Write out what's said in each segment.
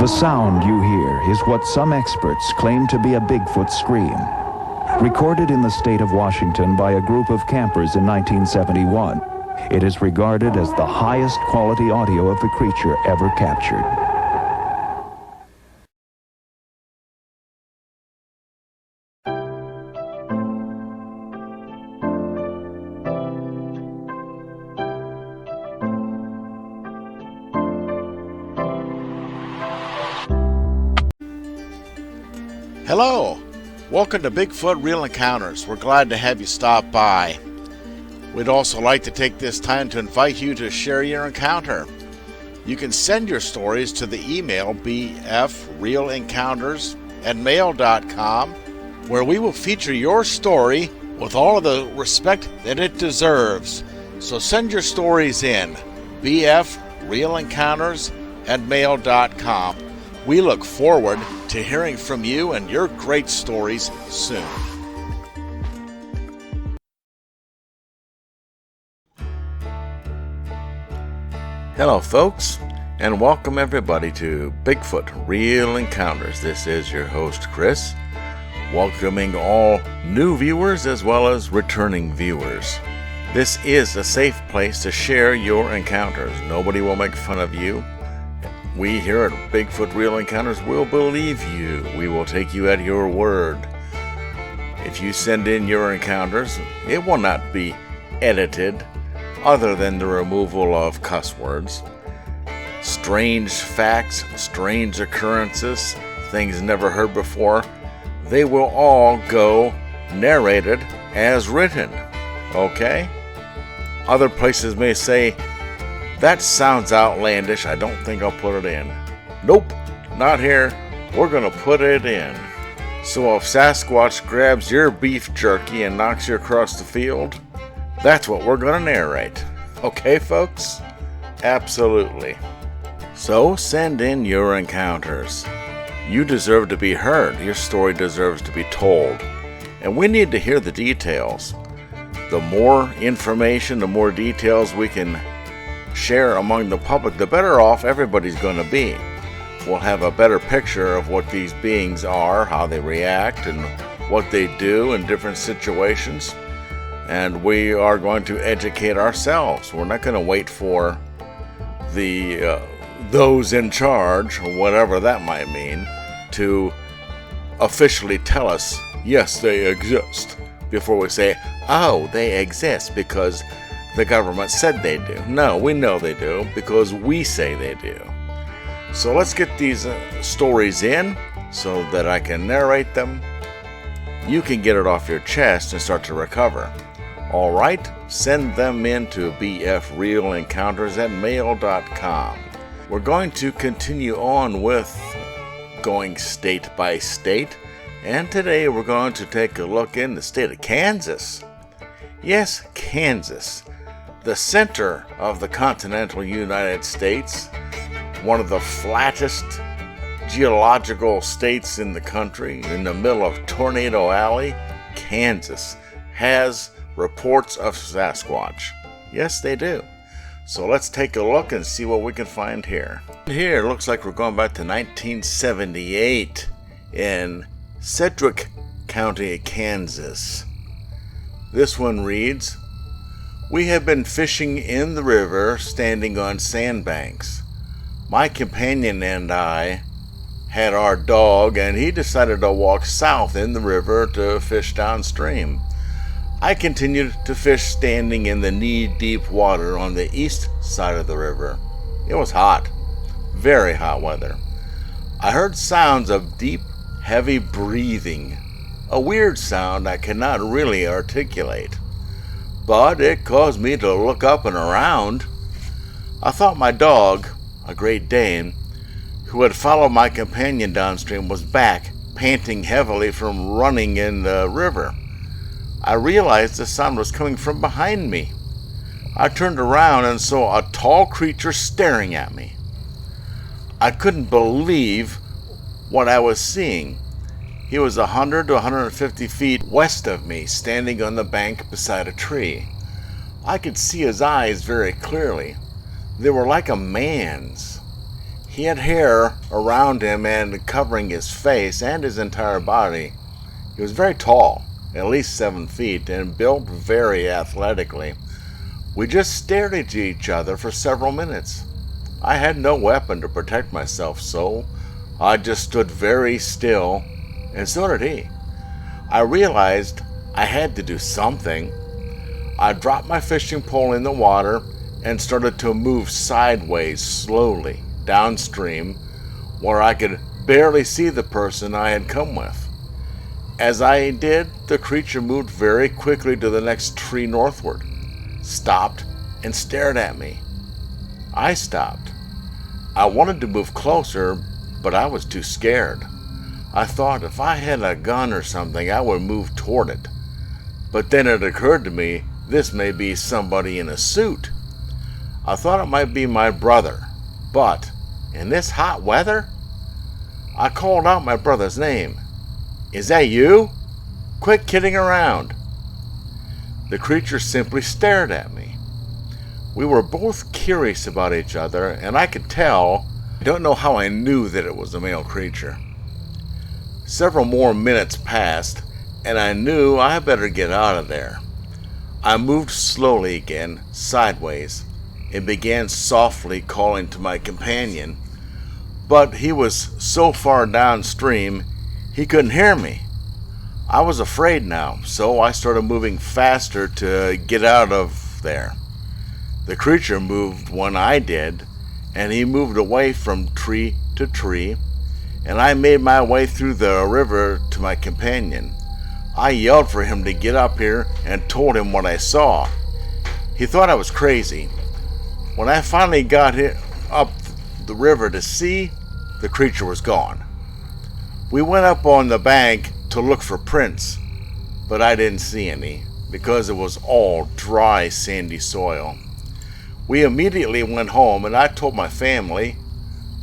The sound you hear is what some experts claim to be a Bigfoot scream. Recorded in the state of Washington by a group of campers in 1971, it is regarded as the highest quality audio of the creature ever captured. Hello, welcome to Bigfoot Real Encounters. We're glad to have you stop by. We'd also like to take this time to invite you to share your encounter. You can send your stories to the email bfrealencounters@mail.com, where we will feature your story with all of the respect that it deserves. So send your stories in, bfrealencounters@mail.com. We look forward to hearing from you and your great stories soon. Hello folks, and welcome everybody to Bigfoot Real Encounters. This is your host Chris, welcoming all new viewers as well as returning viewers. This is a safe place to share your encounters. Nobody will make fun of you. We here at Bigfoot Real Encounters will believe you. We will take you at your word. If you send in your encounters, it will not be edited other than the removal of cuss words. Strange facts, strange occurrences, things never heard before, they will all go narrated as written. Okay? Other places may say, "That sounds outlandish, I don't think I'll put it in." Nope, not here. We're gonna put it in. So if Sasquatch grabs your beef jerky and knocks you across the field, that's what we're gonna narrate. Okay, folks? Absolutely. So send in your encounters. You deserve to be heard. Your story deserves to be told. And we need to hear the details. The more information, the more details we can share among the public, the better off everybody's going to be. We'll have a better picture of what these beings are, how they react, and what they do in different situations. And we are going to educate ourselves. We're not going to wait for the those in charge, or whatever that might mean, to officially tell us, yes, they exist, before we say, oh, they exist because the government said they do. No, we know they do because we say they do. So let's get these stories in so that I can narrate them. You can get it off your chest and start to recover. All right, send them in to bfrealencounters@mail.com. We're going to continue on with going state by state, and today we're going to take a look in the state of Kansas. Yes, Kansas. The center of the continental United States, one of the flattest geological states in the country, in the middle of Tornado Alley, Kansas has reports of Sasquatch. Yes, they do. So let's take a look and see what we can find here. Here, it looks like we're going back to 1978 in Sedgwick County, Kansas. This one reads, "We have been fishing in the river, standing on sandbanks. My companion and I had our dog, and he decided to walk south in the river to fish downstream. I continued to fish standing in the knee-deep water on the east side of the river. It was hot, very hot weather. I heard sounds of deep, heavy breathing, a weird sound I cannot really articulate. But it caused me to look up and around. I thought my dog, a Great Dane, who had followed my companion downstream, was back, panting heavily from running in the river. I realized the sound was coming from behind me. I turned around and saw a tall creature staring at me. I couldn't believe what I was seeing. He was 100 to 150 feet west of me, standing on the bank beside a tree. I could see his eyes very clearly. They were like a man's. He had hair around him and covering his face and his entire body. He was very tall, at least 7 feet, and built very athletically. We just stared at each other for several minutes. I had no weapon to protect myself, so I just stood very still, and so did he. I realized I had to do something. I dropped my fishing pole in the water and started to move sideways slowly downstream where I could barely see the person I had come with. As I did, the creature moved very quickly to the next tree northward, stopped, and stared at me. I stopped. I wanted to move closer, but I was too scared. I thought if I had a gun or something, I would move toward it. But then it occurred to me, this may be somebody in a suit. I thought it might be my brother, but in this hot weather? I called out my brother's name. "Is that you? Quit kidding around." The creature simply stared at me. We were both curious about each other, and I could tell. I don't know how I knew that it was a male creature. Several more minutes passed, and I knew I better get out of there. I moved slowly again, sideways, and began softly calling to my companion, but he was so far downstream he couldn't hear me. I was afraid now, so I started moving faster to get out of there. The creature moved when I did, and he moved away from tree to tree, and I made my way through the river to my companion. I yelled for him to get up here and told him what I saw. He thought I was crazy. When I finally got up the river to see, the creature was gone. We went up on the bank to look for prints, but I didn't see any because it was all dry, sandy soil. We immediately went home, and I told my family.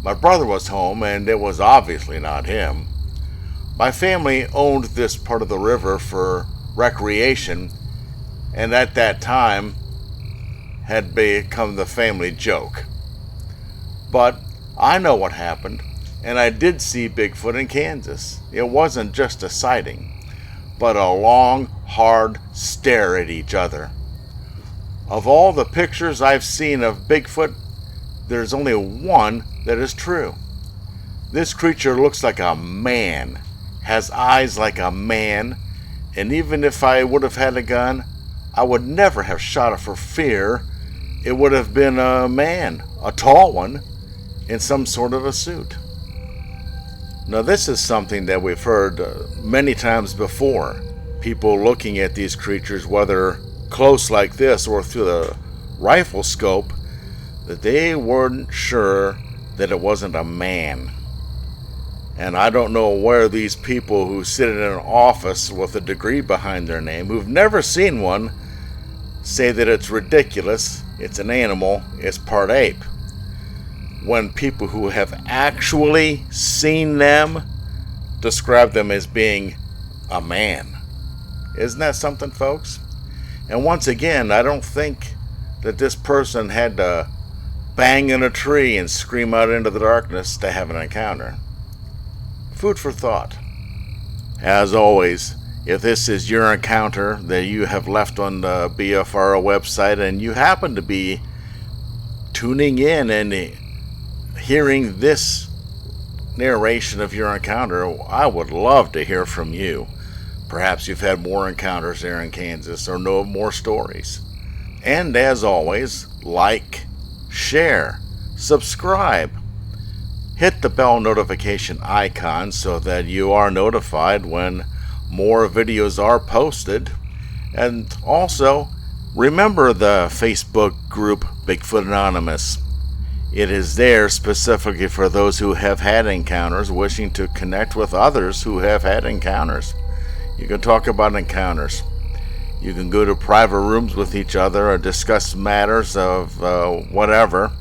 My brother was home, and it was obviously not him. My family owned this part of the river for recreation, and at that time had become the family joke. But I know what happened, and I did see Bigfoot in Kansas. It wasn't just a sighting, but a long, hard stare at each other. Of all the pictures I've seen of Bigfoot, there's only one that is true. This creature looks like a man, has eyes like a man, and even if I would have had a gun, I would never have shot it for fear. It would have been a man, a tall one, in some sort of a suit. Now this is something that we've heard many times before. People looking at these creatures, whether close like this or through the rifle scope, that they weren't sure that it wasn't a man. And I don't know where these people who sit in an office with a degree behind their name, who've never seen one, say that it's ridiculous, it's an animal, it's part ape, when people who have actually seen them describe them as being a man. Isn't that something, folks? And once again, I don't think that this person had to bang in a tree and scream out into the darkness to have an encounter. Food for thought. As always, if this is your encounter that you have left on the BFR website and you happen to be tuning in and hearing this narration of your encounter, I would love to hear from you. Perhaps you've had more encounters there in Kansas or know more stories. And as always, like, share, subscribe. Hit the bell notification icon so that you are notified when more videos are posted. And also, remember the Facebook group Bigfoot Anonymous. It is there specifically for those who have had encounters wishing to connect with others who have had encounters. You can talk about encounters. You can go to private rooms with each other or discuss matters of whatever.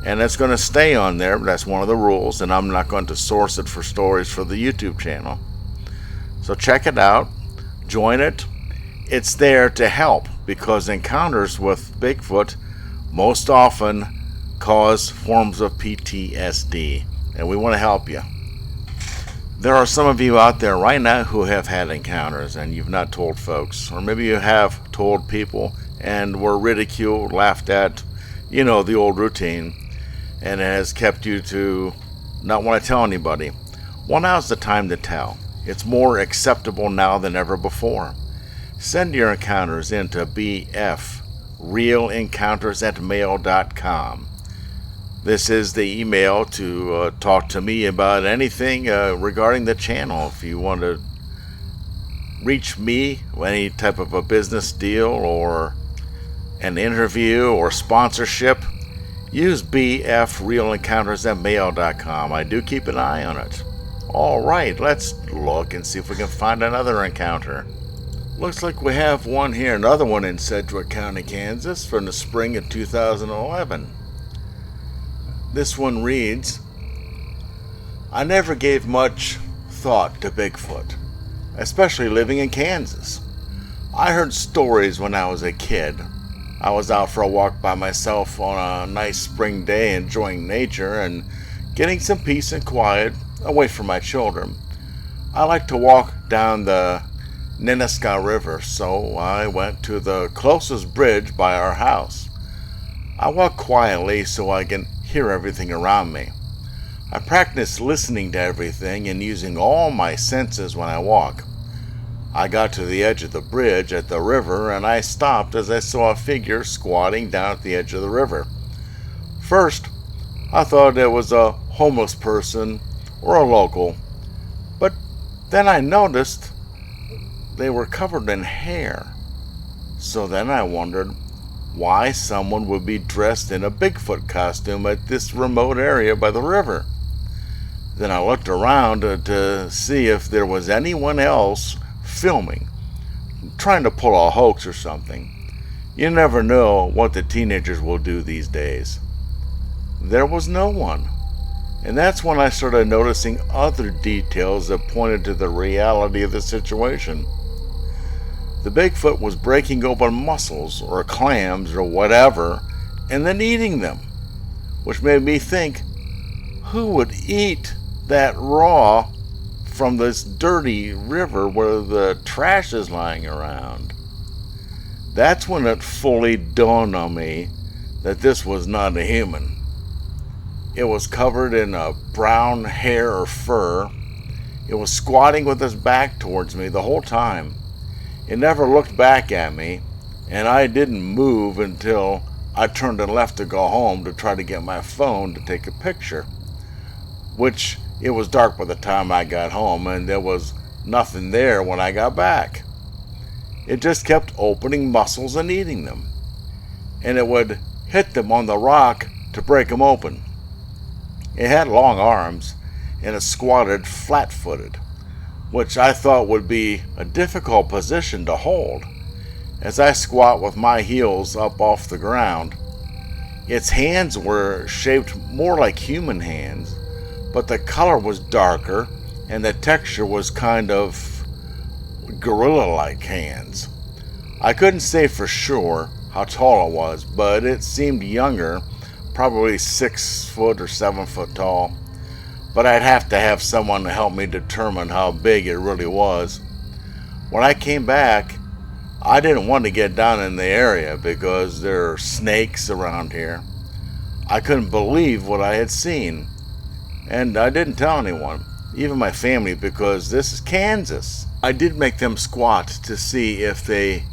And it's going to stay on there. That's one of the rules, and I'm not going to source it for stories for the YouTube channel. So check it out. Join it. It's there to help because encounters with Bigfoot most often cause forms of PTSD, and we want to help you. There are some of you out there right now who have had encounters and you've not told folks, or maybe you have told people and were ridiculed, laughed at, the old routine, and it has kept you to not want to tell anybody. Well, now's the time to tell. It's more acceptable now than ever before. Send your encounters into bfrealencounters@mail.com. This is the email to talk to me about anything regarding the channel. If you want to reach me with any type of a business deal or an interview or sponsorship, use bfrealencounters@mail.com. I do keep an eye on it. All right, let's look and see if we can find another encounter. Looks like we have one here, another one in Sedgwick County, Kansas, from the spring of 2011. This one reads, I never gave much thought to Bigfoot, especially living in Kansas. I heard stories when I was a kid. I was out for a walk by myself on a nice spring day, enjoying nature and getting some peace and quiet away from my children. I like to walk down the Nenaska River, so I went to the closest bridge by our house. I walk quietly so I can hear everything around me. I practice listening to everything and using all my senses when I walk. I got to the edge of the bridge at the river and I stopped as I saw a figure squatting down at the edge of the river. First, I thought it was a homeless person or a local, but then I noticed they were covered in hair. So then I wondered why someone would be dressed in a Bigfoot costume at this remote area by the river. Then I looked around to see if there was anyone else filming, trying to pull a hoax or something. You never know what the teenagers will do these days. There was no one. And that's when I started noticing other details that pointed to the reality of the situation. The Bigfoot was breaking open mussels or clams or whatever and then eating them, which made me think, who would eat that raw from this dirty river where the trash is lying around? That's when it fully dawned on me that this was not a human. It was covered in a brown hair or fur. It was squatting with its back towards me the whole time. It never looked back at me, and I didn't move until I turned and left to go home to try to get my phone to take a picture, which it was dark by the time I got home, and there was nothing there when I got back. It just kept opening mussels and eating them, and it would hit them on the rock to break them open. It had long arms, and it squatted flat-footed, which I thought would be a difficult position to hold. As I squat with my heels up off the ground, its hands were shaped more like human hands, but the color was darker and the texture was kind of gorilla-like hands. I couldn't say for sure how tall it was, but it seemed younger, probably 6 foot or 7 foot tall. But I'd have to have someone to help me determine how big it really was. When I came back, I didn't want to get down in the area because there are snakes around here. I couldn't believe what I had seen, and I didn't tell anyone, even my family, because this is Kansas. I did make them squat to see if they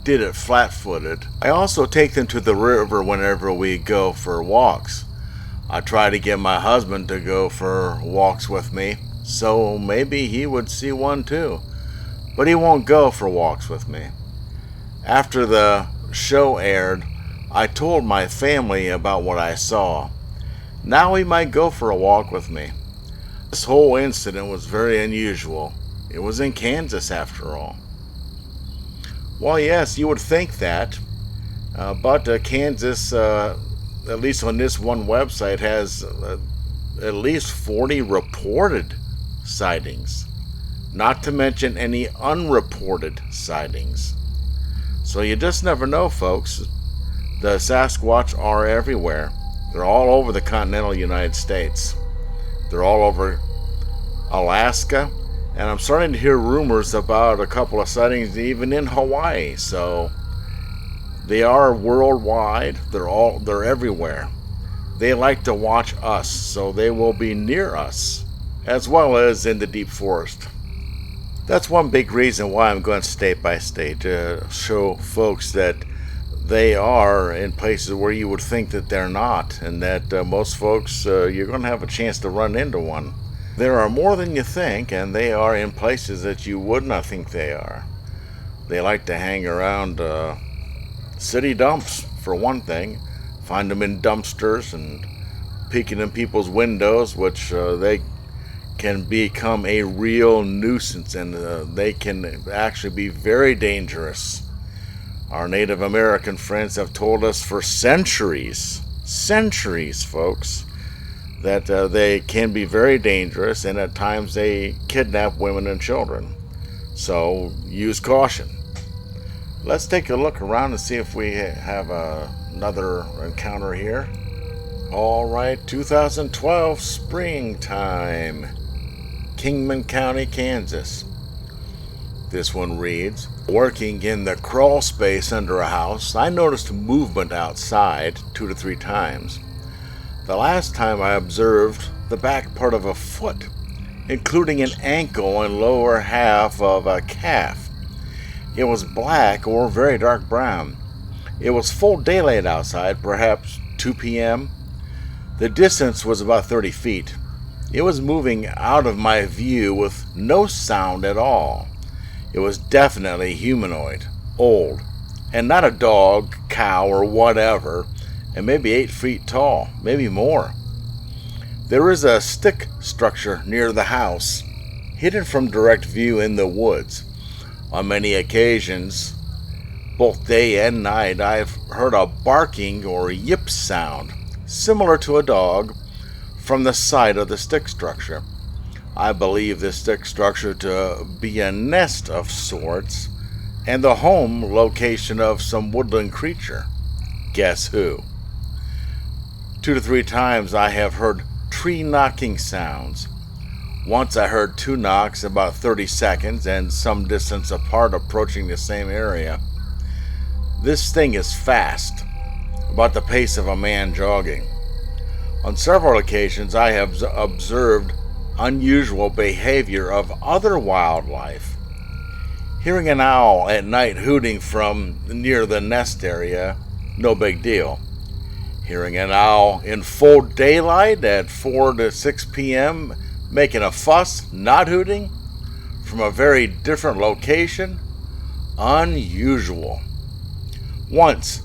did it flat-footed. I also take them to the river whenever we go for walks. I try to get my husband to go for walks with me, so maybe he would see one too. But he won't go for walks with me. After the show aired, I told my family about what I saw. Now he might go for a walk with me. This whole incident was very unusual. It was in Kansas after all. Well, yes, you would think that, but Kansas, at least on this one website, has at least 40 reported sightings, not to mention any unreported sightings. So you just never know, folks. The Sasquatch are everywhere, They're all over the continental United States. They're all over Alaska, and I'm starting to hear rumors about a couple of sightings even in Hawaii. So they are worldwide. They're everywhere. They like to watch us, so they will be near us, as well as in the deep forest. That's one big reason why I'm going state by state, to show folks that they are in places where you would think that they're not, and that most folks, you're going to have a chance to run into one. There are more than you think, and they are in places that you would not think they are. They like to hang around city dumps, for one thing. Find them in dumpsters and peeking in people's windows, which they can become a real nuisance, and they can actually be very dangerous. Our Native American friends have told us for centuries, folks, that they can be very dangerous, and at times they kidnap women and children. So use caution. Let's take a look around and see if we have another encounter here. All right, 2012 springtime, Kingman County, Kansas. This one reads, working in the crawl space under a house, I noticed movement outside 2 to 3 times. The last time I observed the back part of a foot, including an ankle and lower half of a calf. It was black or very dark brown. It was full daylight outside, perhaps 2 p.m. The distance was about 30 feet. It was moving out of my view with no sound at all. It was definitely humanoid, old, and not a dog, cow, or whatever, and maybe 8 feet tall, maybe more. There is a stick structure near the house, hidden from direct view in the woods. On many occasions, both day and night, I've heard a barking or yip sound, similar to a dog, from the side of the stick structure. I believe this stick structure to be a nest of sorts, and the home location of some woodland creature. Guess who? 2 to 3 times I have heard tree knocking sounds. Once I heard 2 knocks about 30 seconds and some distance apart approaching the same area. This thing is fast, about the pace of a man jogging. On several occasions I have observed unusual behavior of other wildlife. Hearing an owl at night hooting from near the nest area, no big deal. Hearing an owl in full daylight at 4 to 6 p.m. making a fuss, not hooting, from a very different location, unusual. Once,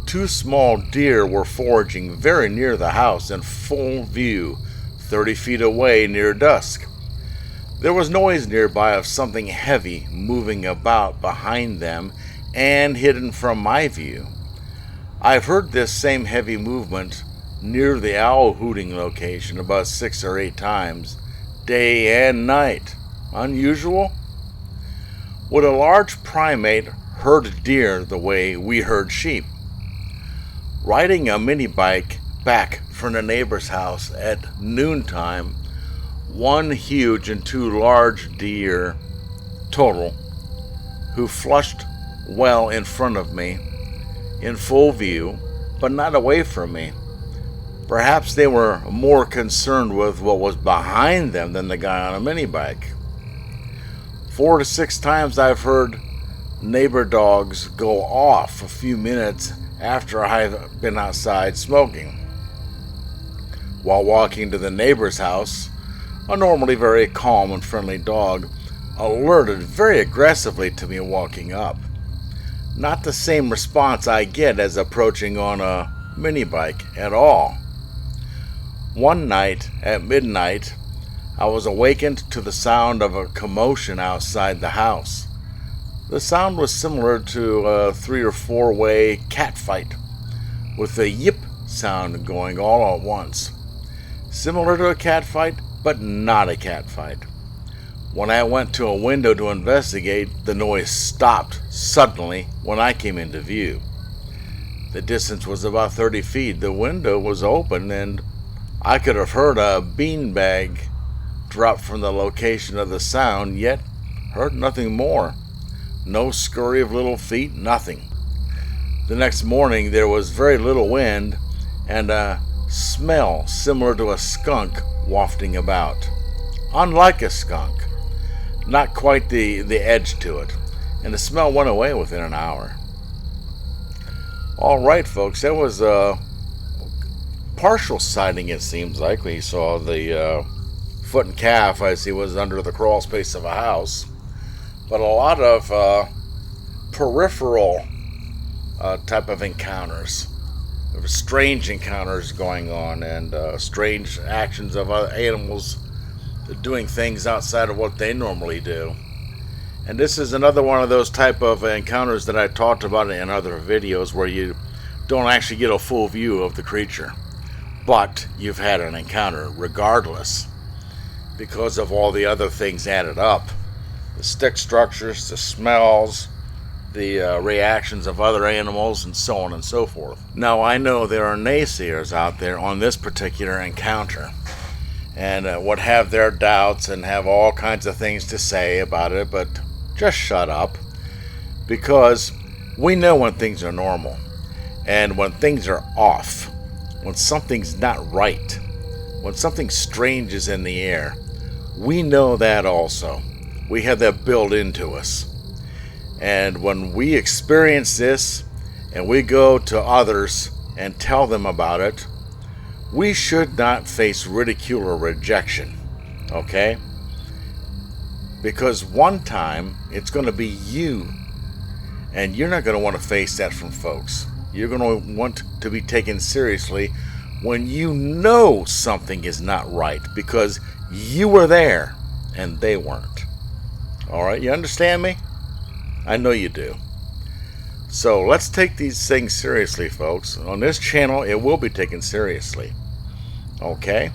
2 small deer were foraging very near the house in full view, 30 feet away near dusk. There was noise nearby of something heavy moving about behind them and hidden from my view. I've heard this same heavy movement near the owl hooting location about 6 or 8 times, day and night. Unusual? Would a large primate herd deer the way we herd sheep? Riding a mini bike back from the neighbor's house at noontime, 1 huge and 2 large deer total, who flushed well in front of me, in full view, but not away from me. Perhaps they were more concerned with what was behind them than the guy on a mini bike. 4 to 6 times I've heard neighbor dogs go off a few minutes after I've been outside smoking. While walking to the neighbor's house, a normally very calm and friendly dog alerted very aggressively to me walking up. Not the same response I get as approaching on a mini bike at all. One night at midnight, I was awakened to the sound of a commotion outside the house. The sound was similar to a 3 or 4 way cat fight, with a yip sound going all at once. Similar to a cat fight, but not a cat fight. When I went to a window to investigate, the noise stopped suddenly when I came into view. The distance was about 30 feet. The window was open, and I could have heard a beanbag drop from the location of the sound, yet heard nothing more. No scurry of little feet, nothing. The next morning there was very little wind and a smell similar to a skunk wafting about. Unlike a skunk, not quite the edge to it, and the smell went away within an hour. Alright folks, that was a partial sighting, it seems like. We saw the foot and calf as he was under the crawl space of a house. But a lot of peripheral type of encounters. There were strange encounters going on, and strange actions of other animals doing things outside of what they normally do. And this is another one of those type of encounters that I talked about in other videos, where you don't actually get a full view of the creature, but you've had an encounter regardless, because of all the other things added up. The stick structures, the smells, the reactions of other animals, and so on and so forth. Now, I know there are naysayers out there on this particular encounter, and would have their doubts and have all kinds of things to say about it, but just shut up, because we know when things are normal and when things are off, when something's not right, when something strange is in the air. We know that also. We have that built into us. And when we experience this and we go to others and tell them about it, we should not face ridicule or rejection, okay? Because one time it's going to be you, and you're not going to want to face that from folks. You're going to want to be taken seriously when you know something is not right, because you were there and they weren't. All right, you understand me? I know you do. So let's take these things seriously, folks. On this channel, it will be taken seriously. Okay?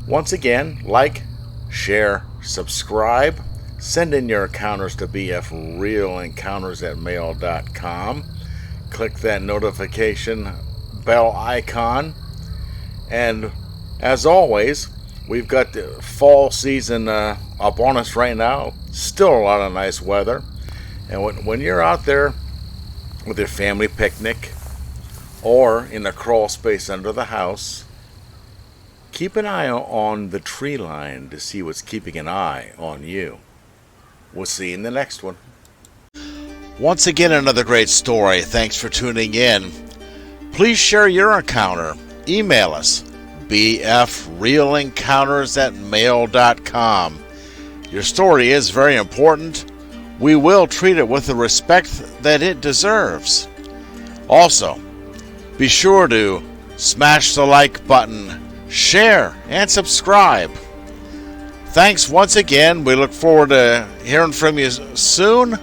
Once again, like, share, subscribe. Send in your encounters to bfrealencounters@mail.com. Click that notification bell icon. And as always, we've got the fall season up on us right now. Still a lot of nice weather. And when you're out there with your family picnic or in the crawl space under the house, keep an eye on the tree line to see what's keeping an eye on you. We'll see you in the next one. Once again, another great story. Thanks for tuning in. Please share your encounter. Email us, bfrealencounters@mail.com. Your story is very important. We will treat it with the respect that it deserves. Also, be sure to smash the like button, share, and subscribe. Thanks once again. We look forward to hearing from you soon.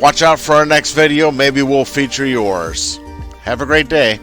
Watch out for our next video. Maybe we'll feature yours. Have a great day.